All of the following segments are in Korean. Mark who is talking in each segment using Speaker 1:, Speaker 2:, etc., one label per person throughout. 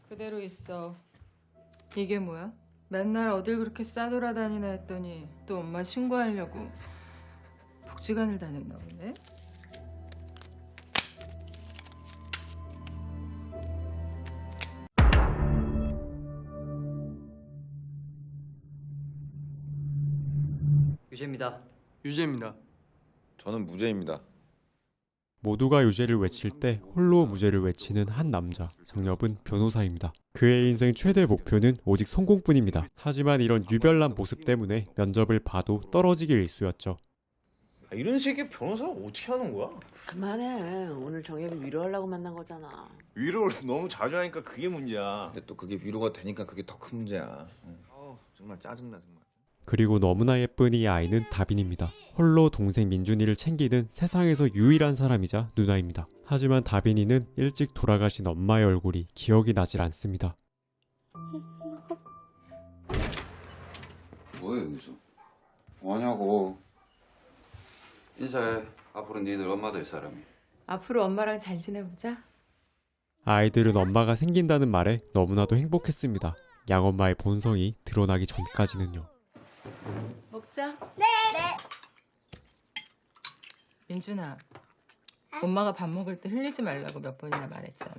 Speaker 1: 그대로 있어. 이게 뭐야? 맨날 어딜 그렇게 싸돌아다니나 했더니 또 엄마 신고하려고 복지관을 다녔나 보네?
Speaker 2: 유죄입니다.
Speaker 3: 유죄입니다.
Speaker 4: 저는 무죄입니다.
Speaker 5: 모두가 유죄를 외칠 때 홀로 무죄를 외치는 한 남자, 정엽은 변호사입니다. 그의 인생 최대 목표는 오직 성공뿐입니다. 하지만 이런 유별난 모습 때문에 면접을 봐도 떨어지길 일쑤였죠.
Speaker 4: 이런 식의 변호사가 어떻게 하는 거야?
Speaker 6: 그만해. 오늘 정엽이 위로하려고 만난 거잖아.
Speaker 4: 위로를 너무 자주 하니까 그게 문제야. 근데 또 그게 위로가 되니까 그게 더 큰 문제야. 정말 짜증나 정말.
Speaker 5: 그리고 너무나 예쁜 이 아이는 다빈입니다. 홀로 동생 민준이를 챙기는 세상에서 유일한 사람이자 누나입니다. 하지만 다빈이는 일찍 돌아가신 엄마의 얼굴이 기억이 나질 않습니다.
Speaker 7: 뭐해 여기서? 뭐하냐고. 인사해. 앞으로 니들 엄마 될 사람이.
Speaker 1: 앞으로 엄마랑 잘 지내보자.
Speaker 5: 아이들은 엄마가 생긴다는 말에 너무나도 행복했습니다. 양엄마의 본성이 드러나기 전까지는요.
Speaker 1: 먹자. 네. 민준아, 엄마가 밥 먹을 때 흘리지 말라고 몇 번이나 말했잖아.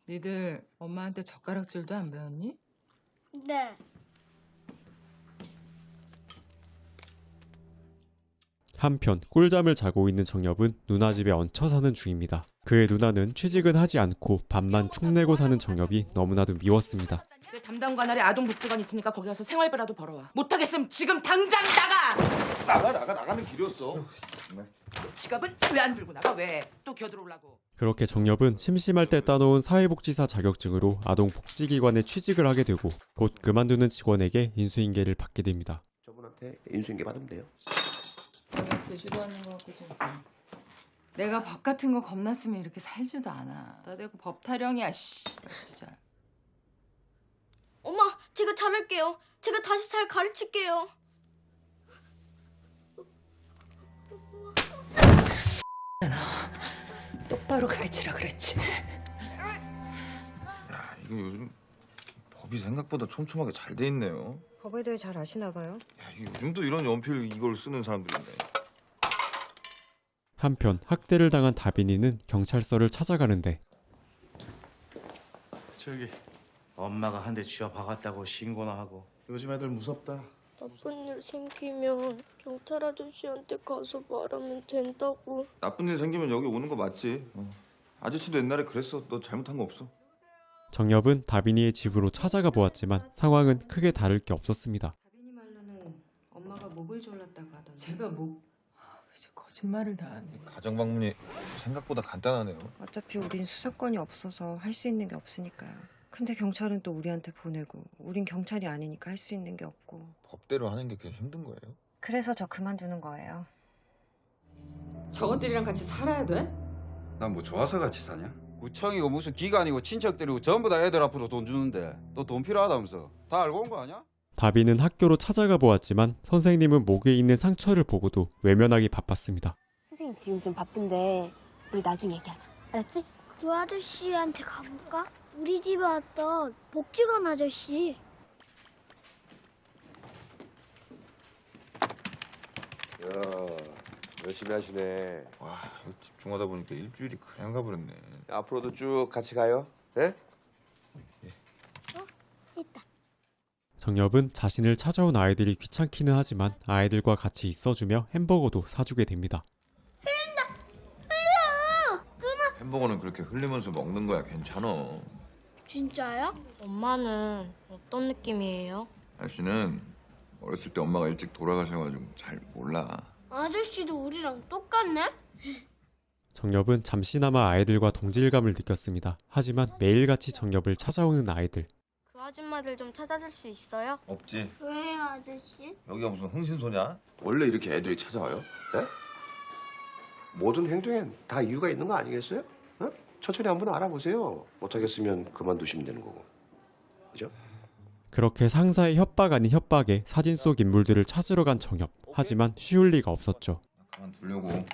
Speaker 1: 니들 엄마한테 젓가락질도 안 배웠니?
Speaker 8: 네.
Speaker 5: 한편 꿀잠을 자고 있는 정엽은 누나 집에 얹혀 사는 중입니다. 그의 누나는 취직은 하지 않고 밥만 축내고 사는 정엽이 너무나도 미웠습니다.
Speaker 6: 내 담당 관할에 아동복지관 있으니까 거기 가서 생활비라도 벌어와. 못하겠으면 지금 당장 나가!
Speaker 4: 나가는 길이었어.
Speaker 6: 지갑은 왜 안 들고 나가? 왜? 또 기어들어오려고.
Speaker 5: 그렇게 정엽은 심심할 때 따놓은 사회복지사 자격증으로 아동복지기관에 취직을 하게 되고 곧 그만두는 직원에게 인수인계를 받게 됩니다.
Speaker 9: 저분한테 인수인계 받으면 돼요.
Speaker 1: 내가 되지도 않는 것 같고 진짜. 내가 법 같은 거 겁났으면 이렇게 살지도 않아. 나 대고 법 타령이야, 씨. 진짜.
Speaker 8: 엄마, 제가 잘할게요. 제가 다시 잘 가르칠게요.
Speaker 6: 똑바로 가르치라 그랬지.
Speaker 4: 야, 이거 요즘 법이 생각보다 촘촘하게 잘 돼 있네요.
Speaker 10: 법에 대해 잘 아시나 봐요.
Speaker 4: 야, 요즘도 이런 연필 이걸 쓰는 사람들이 있네.
Speaker 5: 한편 학대를 당한 다빈이는 경찰서를 찾아가는데
Speaker 3: 저기
Speaker 11: 엄마가 한 대 쥐어 박았다고 신고나 하고. 요즘 애들 무섭다.
Speaker 8: 나쁜 일 생기면 경찰 아저씨한테 가서 말하면 된다고.
Speaker 4: 나쁜 일 생기면 여기 오는 거 맞지? 아저씨도 옛날에 그랬어. 너 잘못한 거 없어.
Speaker 5: 정엽은 다빈이의 집으로 찾아가 보았지만 상황은 크게 다를 게 없었습니다.
Speaker 10: 다빈이 말로는 엄마가 목을 졸랐다고 하던데.
Speaker 1: 제가 뭐 이제 거짓말을 다 하네.
Speaker 4: 가정 방문이 생각보다 간단하네요.
Speaker 10: 어차피 우린 수사권이 없어서 할 수 있는 게 없으니까요. 근데 경찰은 또 우리한테 보내고 우린 경찰이 아니니까 할 수 있는 게 없고.
Speaker 4: 법대로 하는 게 그렇게 힘든 거예요?
Speaker 10: 그래서 저 그만두는 거예요.
Speaker 1: 저것들이랑 같이 살아야 돼?
Speaker 7: 난 뭐 좋아서 같이 사냐? 구청이고 무슨 기관이고 친척들이고 전부 다 애들 앞으로 돈 주는데 너 돈 필요하다면서 다 알고 온 거 아니야?
Speaker 5: 다빈은 학교로 찾아가 보았지만 선생님은 목에 있는 상처를 보고도 외면하기 바빴습니다.
Speaker 8: 선생님 지금 좀 바쁜데 우리 나중에 얘기하자. 알았지? 그 아저씨한테 가볼까? 우리 집에 왔던 복지관 아저씨.
Speaker 4: 야, 열심히 하시네. 와, 이거 집중하다 보니까 일주일이 그냥 가버렸네.
Speaker 9: 앞으로도 쭉 같이 가요. 네?
Speaker 8: 있다.
Speaker 5: 정엽은 자신을 찾아온 아이들이 귀찮기는 하지만 아이들과 같이 있어주며 햄버거도 사주게 됩니다.
Speaker 4: 햄버거는 그렇게 흘리면서 먹는 거야. 괜찮아.
Speaker 8: 진짜요? 엄마는 어떤 느낌이에요?
Speaker 4: 아저씨는 어렸을 때 엄마가 일찍 돌아가셔가지고 잘 몰라.
Speaker 8: 아저씨도 우리랑 똑같네?
Speaker 5: 정엽은 잠시나마 아이들과 동질감을 느꼈습니다. 하지만 매일같이 정엽을 찾아오는 아이들.
Speaker 8: 그 아줌마들 좀 찾아줄 수 있어요?
Speaker 4: 없지.
Speaker 8: 왜요, 아저씨?
Speaker 4: 여기가 무슨 흥신소냐? 원래 이렇게 애들이 찾아와요?
Speaker 9: 네? 모든 행동엔 다 이유가 있는 거 아니겠어요? 어? 천천히 한번 알아보세요. 못하겠으면 그만두시면 되는 거고. 그죠?
Speaker 5: 그렇게 상사의 협박 아닌 협박에 사진 속 인물들을 찾으러 간 정엽. 하지만 쉬울 리가 없었죠.
Speaker 4: 그만두려고.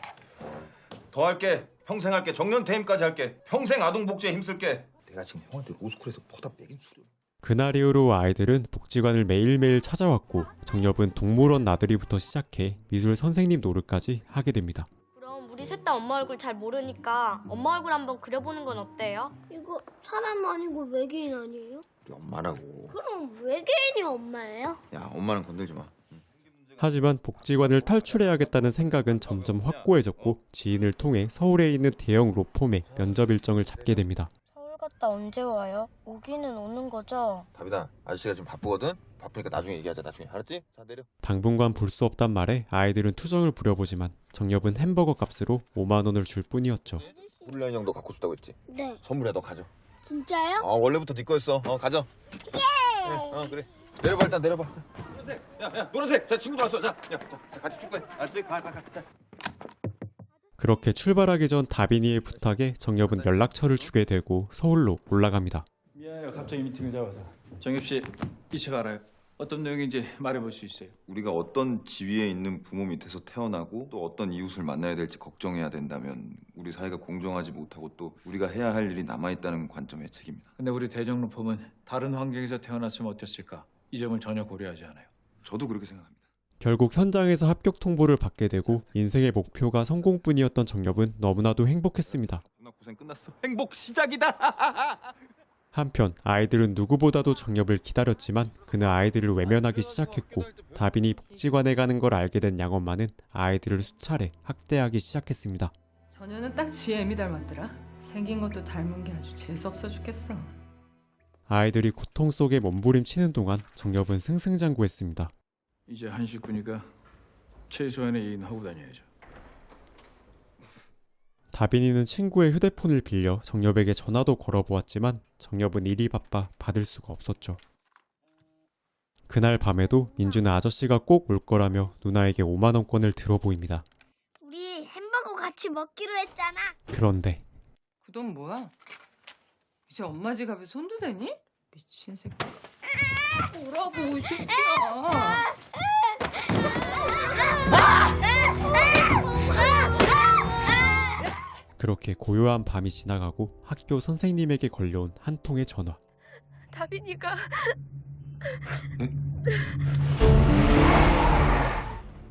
Speaker 4: 더 할게. 평생 할게. 정년 퇴임까지 할게. 평생 아동복지에 힘쓸게. 내가 지금 형한테 로스쿨에서 퍼다 매긴 수료.
Speaker 5: 그날 이후로 아이들은 복지관을 매일매일 찾아왔고 정엽은 동물원 나들이부터 시작해 미술 선생님 노릇까지 하게 됩니다.
Speaker 8: 그럼 우리 셋 다 엄마 얼굴 잘 모르니까 엄마 얼굴 한번 그려보는 건 어때요? 이거 사람 아니고 외계인 아니에요?
Speaker 4: 우리 엄마라고.
Speaker 8: 그럼 외계인이 엄마예요?
Speaker 4: 야, 엄마는 건들지 마.
Speaker 5: 하지만 복지관을 탈출해야겠다는 생각은 점점 확고해졌고 지인을 통해 서울에 있는 대형 로펌의 면접 일정을 잡게 됩니다.
Speaker 8: 서울 갔다 언제 와요? 오기는 오는 거죠?
Speaker 4: 다비다, 아저씨가 지금 바쁘거든. 바쁘니까 나중에 얘기하자. 나중에 알았지? 자, 내려.
Speaker 5: 당분간 볼 수 없단 말에 아이들은 투정을 부려보지만 정엽은 햄버거 값으로 5만 원을 줄 뿐이었죠.
Speaker 4: 우리 형도 갖고 싶다고 했지?
Speaker 8: 네.
Speaker 4: 선물해, 너 가져.
Speaker 8: 진짜요?
Speaker 4: 원래부터 네 거였어. 가져. 예. 그래. 내려봐, 일단 내려봐. 노란색. 야, 노란색. 자, 친구들 왔어. 자, 같이 출근해. 알았지? 가. 자.
Speaker 5: 그렇게 출발하기 전 다빈이의 부탁에 정엽은 연락처를 주게 되고 서울로 올라갑니다.
Speaker 2: 미안해요. 갑자기 미팅을 잡아서. 정엽 씨, 이 책 알아요? 어떤 내용인지 말해볼 수 있어요?
Speaker 3: 우리가 어떤 지위에 있는 부모 밑에서 태어나고 또 어떤 이웃을 만나야 될지 걱정해야 된다면 우리 사회가 공정하지 못하고 또 우리가 해야 할 일이 남아있다는 관점의 책입니다.
Speaker 2: 근데 우리 대정로펌은 다른 환경에서 태어났으면 어땠을까? 이 점을 전혀 고려하지 않아요.
Speaker 3: 저도 그렇게 생각합니다.
Speaker 5: 결국 현장에서 합격 통보를 받게 되고 인생의 목표가 성공뿐이었던 정엽은 너무나도 행복했습니다.
Speaker 3: 고생 끝났어. 행복 시작이다.
Speaker 5: 한편 아이들은 누구보다도 정엽을 기다렸지만 그는 아이들을 외면하기 시작했고 다빈이 복지관에 가는 걸 알게 된 양엄마는 아이들을 수차례 학대하기 시작했습니다.
Speaker 1: 저녀는 딱 지혜 애미 닮았더라. 생긴 것도 닮은 게 아주 재수없어 죽겠어.
Speaker 5: 아이들이 고통 속에 몸부림치는 동안 정엽은 승승장구했습니다.
Speaker 2: 이제 한 식구니까 최소한의 예의는 하고 다녀야죠.
Speaker 5: 다빈이는 친구의 휴대폰을 빌려 정엽에게 전화도 걸어보았지만 정엽은 일이 바빠 받을 수가 없었죠. 그날 밤에도 민주는 아저씨가 꼭 올 거라며 누나에게 5만 원권을 들어 보입니다.
Speaker 8: 우리 햄버거 같이 먹기로 했잖아.
Speaker 5: 그런데
Speaker 1: 그 돈 뭐야? 이제 엄마 지갑에 손도 대니? 미친 새끼. 뭐라고 이 새끼야.
Speaker 5: 그렇게 고요한 밤이 지나가고 학교 선생님에게 걸려온 한 통의 전화.
Speaker 8: 다빈이가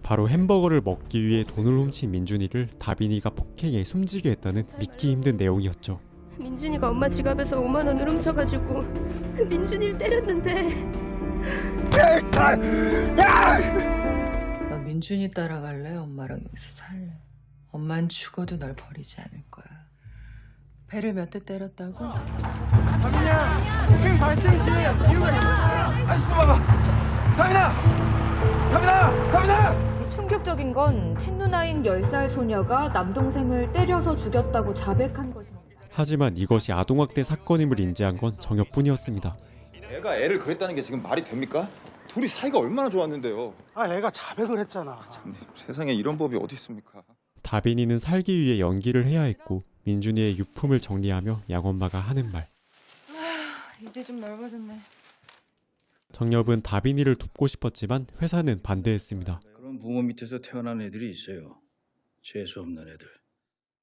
Speaker 5: 바로 햄버거를 먹기 위해 돈을 훔친 민준이를 다빈이가 폭행해 숨지게 했다는 믿기 힘든 내용이었죠.
Speaker 8: 민준이가 엄마 지갑에서 5만 원을 훔쳐가지고 민준이를 때렸는데
Speaker 1: 너 민준이 따라갈래? 엄마랑 여기서 살래? 엄만 죽어도 널 버리지 않을 거야. 배를 몇 대 때렸다고?
Speaker 7: 다빈이야! 폭행 발생 시에 이유가 있어! 아이씨, 봐봐! 다빈아!
Speaker 12: 충격적인 건 친누나인 10살 소녀가 남동생을 때려서 죽였다고 자백한 것입니다.
Speaker 5: 하지만 이것이 아동학대 사건임을 인지한 건 정엽뿐이었습니다.
Speaker 4: 애가 애를 그랬다는 게 지금 말이 됩니까? 둘이 사이가 얼마나 좋았는데요.
Speaker 11: 애가 자백을 했잖아.
Speaker 3: 세상에 이런 법이 어디 있습니까?
Speaker 5: 다빈이는 살기 위해 연기를 해야 했고 민준이의 유품을 정리하며 양엄마가 하는 말.
Speaker 1: 이제 좀 넓어졌네.
Speaker 5: 정엽은 다빈이를 돕고 싶었지만 회사는 반대했습니다.
Speaker 2: 그런 부모 밑에서 태어난 애들이 있어요. 재수 없는 애들.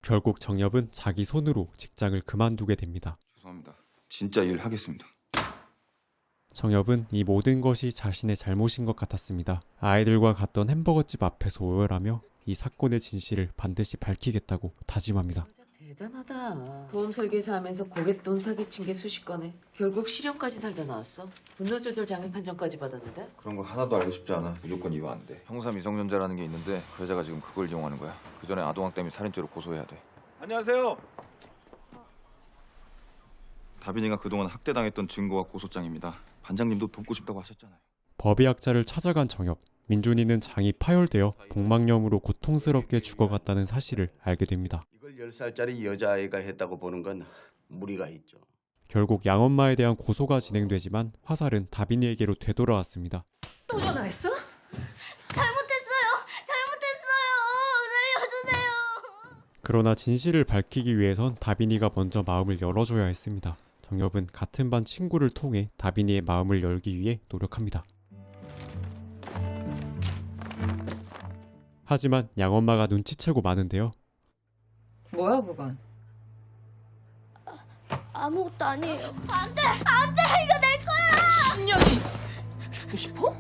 Speaker 5: 결국 정엽은 자기 손으로 직장을 그만두게 됩니다.
Speaker 3: 죄송합니다. 진짜 일 하겠습니다.
Speaker 5: 정엽은 이 모든 것이 자신의 잘못인 것 같았습니다. 아이들과 갔던 햄버거집 앞에서 오열하며 이 사건의 진실을 반드시 밝히겠다고 다짐합니다.
Speaker 6: 대단하다. 보험 설계사 하면서 고갯돈 사기친 게 수십 건에 결국 실형까지 살다 나왔어. 분노조절 장애 판정까지 받았는데?
Speaker 3: 그런 거 하나도 알고 싶지 않아. 무조건 이거 안 돼. 형사 미성년자라는 게 있는데 그 여자가 지금 그걸 이용하는 거야. 그 전에 아동학대 및 살인죄로 고소해야 돼. 안녕하세요. 다빈이가 그동안 학대당했던 증거와 고소장입니다. 반장님도 돕고 싶다고 하셨잖아요.
Speaker 5: 법의학자를 찾아간 정엽. 민준이는 장이 파열되어 복막염으로 고통스럽게 죽어갔다는 사실을 알게 됩니다.
Speaker 9: 이걸 10살짜리 여자아이가 했다고 보는 건 무리가 있죠.
Speaker 5: 결국 양엄마에 대한 고소가 진행되지만 화살은 다빈이에게로 되돌아왔습니다.
Speaker 1: 또 전화했어?
Speaker 8: 살려주세요.
Speaker 5: 그러나 진실을 밝히기 위해선 다빈이가 먼저 마음을 열어줘야 했습니다. 정엽은 같은 반 친구를 통해 다빈이의 마음을 열기 위해 노력합니다. 하지만 양엄마가 눈치채고 마는데요.
Speaker 1: 뭐야 그건?
Speaker 8: 아무것도 아니에요. 안 돼! 안 돼! 이거 내 거야!
Speaker 1: 신년이 죽고 싶어?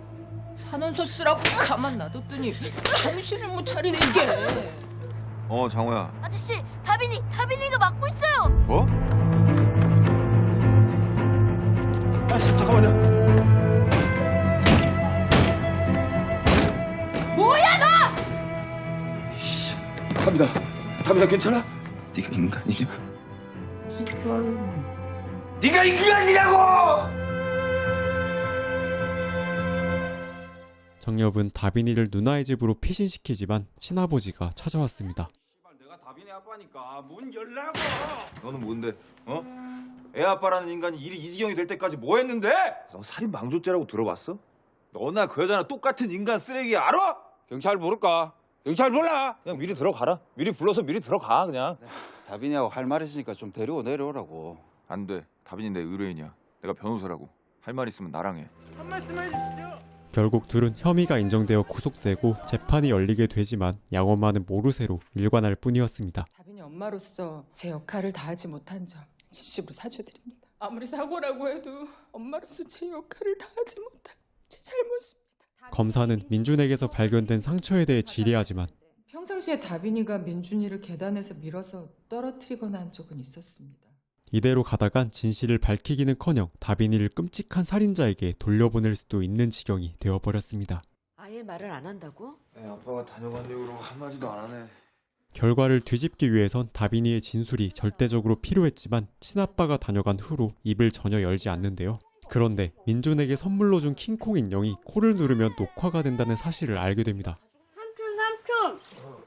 Speaker 1: 탄원서 쓰라고 가만 놔뒀더니 정신을 못 차리네 이게.
Speaker 3: 장호야.
Speaker 8: 아저씨, 다빈이가 맡고 있어요.
Speaker 3: 뭐? 잠깐만요.
Speaker 1: 뭐야 너!
Speaker 3: 다빈아 괜찮아? 네가 인간이냐? 네가 인간이냐고!
Speaker 5: 정엽은 다빈이를 누나의 집으로 피신시키지만 친아버지가 찾아왔습니다.
Speaker 4: 내가 다빈이 아빠니까 문 열라고. 너는 뭔데? 애 아빠라는 인간이 일이 이 지경이 될 때까지 뭐 했는데? 너 살인 방조죄라고 들어봤어? 너나 그 여자나 똑같은 인간 쓰레기 알아? 경찰 부를까? 경찰 불러. 그냥 미리 들어가라. 미리 불러서 미리 들어가 그냥.
Speaker 7: 다빈이하고 할 말 있으니까 좀 데리고 내려오라고.
Speaker 3: 안 돼. 다빈이 내 의뢰인이야. 내가 변호사라고. 할 말 있으면 나랑 해.
Speaker 4: 한 말씀 해주시죠.
Speaker 5: 결국 둘은 혐의가 인정되어 구속되고 재판이 열리게 되지만 양엄마는 모르쇠로 일관할 뿐이었습니다.
Speaker 1: 다빈이 엄마로서 제 역할을 다하지 못한 점 진심으로 사죄드립니다. 아무리 사고라고 해도 엄마로서 제 역할을 다하지 못한 제 잘못입니다.
Speaker 5: 검사는 민준에게서 발견된 상처에 대해 질의하지만
Speaker 1: 평상시에 다빈이가 민준이를 계단에서 밀어서 떨어뜨리거나 한 적은 있었습니다.
Speaker 5: 이대로 가다간 진실을 밝히기는커녕 다빈이를 끔찍한 살인자에게 돌려보낼 수도 있는 지경이 되어버렸습니다.
Speaker 6: 아예 말을 안 한다고?
Speaker 4: 애 아빠가 다녀간 이후로 한마디도 안 하네.
Speaker 5: 결과를 뒤집기 위해선 다빈이의 진술이 절대적으로 필요했지만 친아빠가 다녀간 후로 입을 전혀 열지 않는데요. 그런데 민준에게 선물로 준 킹콩 인형이 코를 누르면 녹화가 된다는 사실을 알게 됩니다.
Speaker 8: 삼촌!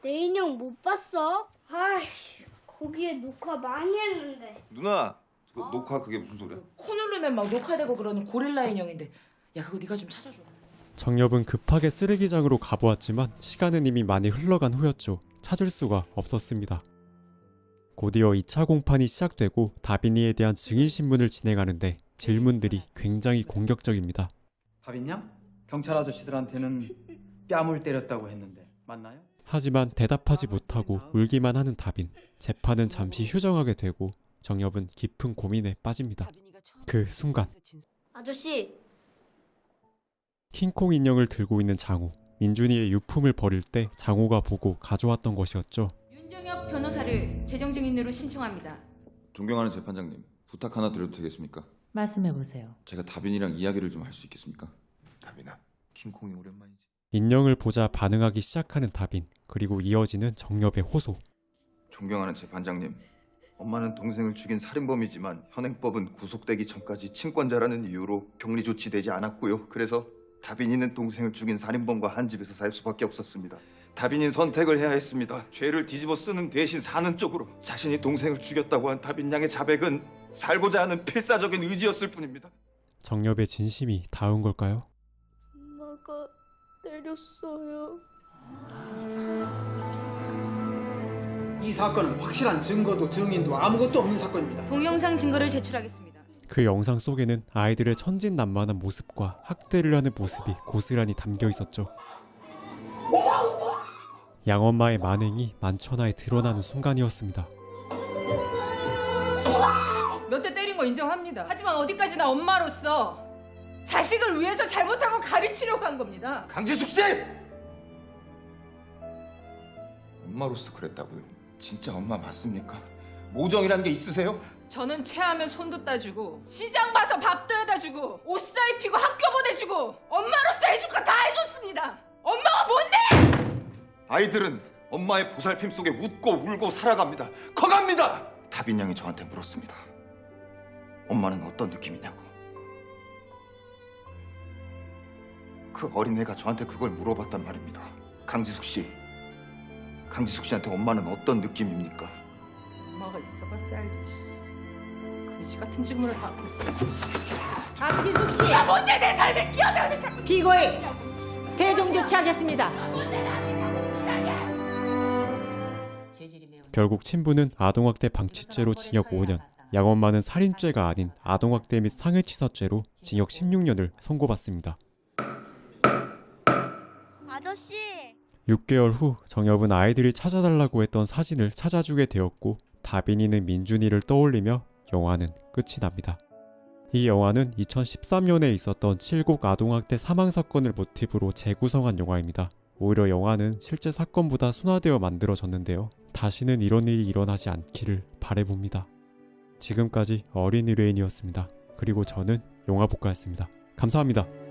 Speaker 8: 내 인형 못 봤어? 아이씨, 거기에 녹화 많이 했는데.
Speaker 4: 누나, 녹화 그게 무슨 소리야?
Speaker 1: 코 누르면 막 녹화되고 그러는 고릴라 인형인데 야 그거 네가 좀 찾아줘.
Speaker 5: 정엽은 급하게 쓰레기장으로 가보았지만 시간은 이미 많이 흘러간 후였죠. 찾을 수가 없었습니다. 곧이어 2차 공판이 시작되고 다빈이에 대한 증인신문을 진행하는데 질문들이 굉장히 공격적입니다.
Speaker 2: 다빈 양? 경찰 아저씨들한테는 뺨을 때렸다고 했는데 맞나요?
Speaker 5: 하지만 대답하지 못하고 울기만 하는 다빈. 재판은 잠시 휴정하게 되고 정엽은 깊은 고민에 빠집니다. 그 순간
Speaker 8: 아저씨,
Speaker 5: 킹콩 인형을 들고 있는 장호. 민준이의 유품을 버릴 때 장호가 보고 가져왔던 것이었죠.
Speaker 12: 윤정엽 변호사를 재정 증인으로 신청합니다.
Speaker 3: 존경하는 재판장님, 부탁 하나 드려도 되겠습니까?
Speaker 6: 말씀해 보세요.
Speaker 3: 제가 다빈이랑 이야기를 좀 할 수 있겠습니까? 다빈아, 킹콩이 오랜만이지.
Speaker 5: 인형을 보자 반응하기 시작하는 다빈. 그리고 이어지는 정엽의 호소.
Speaker 3: 존경하는 재판장님, 엄마는 동생을 죽인 살인범이지만 현행법은 구속되기 전까지 친권자라는 이유로 격리 조치되지 않았고요. 그래서 다빈이는 동생을 죽인 살인범과 한 집에서 살 수밖에 없었습니다. 다빈이는 선택을 해야 했습니다. 죄를 뒤집어 쓰는 대신 사는 쪽으로. 자신이 동생을 죽였다고 한 다빈 양의 자백은 살고자 하는 필사적인 의지였을 뿐입니다.
Speaker 5: 정엽의 진심이 닿은 걸까요?
Speaker 8: 엄마가 때렸어요.
Speaker 13: 이 사건은 확실한 증거도 증인도 아무것도 없는 사건입니다.
Speaker 12: 동영상 증거를 제출하겠습니다.
Speaker 5: 그 영상 속에는 아이들의 천진난만한 모습과 학대를 하는 모습이 고스란히 담겨 있었죠. 양엄마의 만행이 만천하에 드러나는 순간이었습니다.
Speaker 1: 몇 대 때린 거 인정합니다. 하지만 어디까지나 엄마로서 자식을 위해서 잘못하고 가르치려고 한 겁니다.
Speaker 4: 강지숙 씨!
Speaker 3: 엄마로서 그랬다고요?
Speaker 4: 진짜 엄마 맞습니까? 모정이란 게 있으세요?
Speaker 1: 저는 체하면 손도 따주고 시장 봐서 밥도 해다 주고 옷 사입히고 학교 보내주고 엄마로서 해줄 거 다 해줬습니다. 엄마가 뭔데?
Speaker 4: 아이들은 엄마의 보살핌 속에 웃고 울고 살아갑니다. 커갑니다. 다빈 양이 저한테 물었습니다. 엄마는 어떤 느낌이냐고. 그 어린애가 저한테 그걸 물어봤단 말입니다. 강지숙 씨한테 엄마는 어떤 느낌입니까?
Speaker 1: 엄마가 있어봤어야 알지. 그지 같은 질문을 하고 있어.
Speaker 12: 박지숙 씨!
Speaker 1: 야 뭔데 내 삶에 끼어들어서 자꾸
Speaker 12: 피고인 대정 조치하겠습니다.
Speaker 5: 결국 친부는 아동학대 방치죄로 징역 5년, 양엄마는 살인죄가 아닌 아동학대 및 상해치사죄로 징역 16년을 선고받습니다.
Speaker 8: 아저씨!
Speaker 5: 6개월 후 정엽은 아이들이 찾아달라고 했던 사진을 찾아주게 되었고 다빈이는 민준이를 떠올리며 영화는 끝이 납니다. 이 영화는 2013년에 있었던 칠곡 아동학대 사망사건을 모티브로 재구성한 영화입니다. 오히려 영화는 실제 사건보다 순화되어 만들어졌는데요. 다시는 이런 일이 일어나지 않기를 바라봅니다. 지금까지 어린 의뢰인이었습니다. 그리고 저는 영화복가였습니다. 감사합니다.